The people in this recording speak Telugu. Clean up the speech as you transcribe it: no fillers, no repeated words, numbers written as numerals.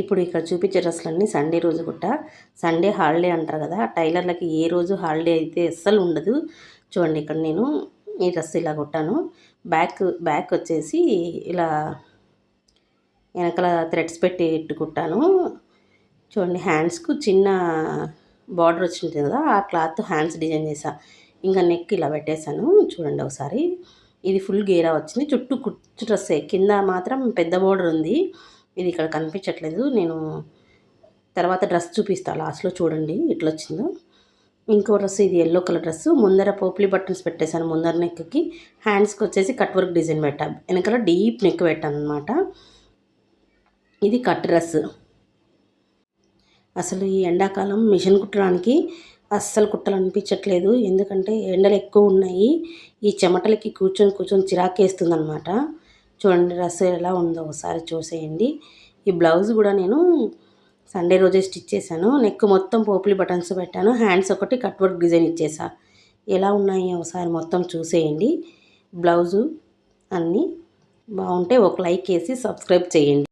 ఇప్పుడు ఇక్కడ చూపించే డ్రెస్సులన్నీ సండే రోజు సండే హాలిడే అంటారు కదా, టైలర్లకి ఏ రోజు హాలిడే అయితే అస్సలు ఉండదు. చూడండి ఇక్కడ నేను ఈ డ్రెస్ ఇలా కుట్టాను. బ్యాక్ వచ్చేసి ఇలా వెనకాల థ్రెడ్స్ పెట్టి కుట్టాను. చూడండి హ్యాండ్స్కు చిన్న బార్డర్ వచ్చింది కదా, ఆ క్లాత్ హ్యాండ్స్ డిజైన్ చేసా. ఇంకా నెక్ ఇలా పెట్టేశాను. చూడండి ఒకసారి, ఇది ఫుల్ గేరా వచ్చింది. చుట్టూ కుచ్చు డ్రెస్సే, కింద మాత్రం పెద్ద బార్డర్ ఉంది. ఇది ఇక్కడ కనిపించట్లేదు, నేను తర్వాత డ్రెస్ చూపిస్తాను లాస్ట్లో. చూడండి ఇట్లా వచ్చిందో. ఇంకో డ్రెస్, ఇది ఎల్లో కలర్ డ్రెస్. ముందర పోప్లీ బటన్స్ పెట్టేశాను ముందర నెక్కి. హ్యాండ్స్కి వచ్చేసి కట్ వర్క్ డిజైన్ పెట్టాను, వెనకాల డీప్ నెక్ పెట్టాను అనమాట. ఇది కట్ డ్రెస్. అసలు ఈ ఎండాకాలం మిషన్ కుట్టడానికి అస్సలు కుట్టాలనిపించట్లేదు, ఎందుకంటే ఎండలు ఎక్కువ ఉన్నాయి. ఈ చెమటలకి కూర్చొని చిరాకేస్తుంది అనమాట. చూడండి డ్రెస్ ఎలా ఉందో ఒకసారి చూసేయండి. ఈ బ్లౌజ్ కూడా నేను సండే రోజే స్టిచ్ చేశాను. నెక్ మొత్తం పోపులి బటన్స్ పెట్టాను, హ్యాండ్స్ ఒకటి కట్ వర్క్ డిజైన్ ఇచ్చేసా. ఎలా ఉన్నాయి ఒకసారి మొత్తం చూసేయండి. బ్లౌజు అన్నీ బాగుంటే ఒక లైక్ వేసి సబ్స్క్రైబ్ చేయండి.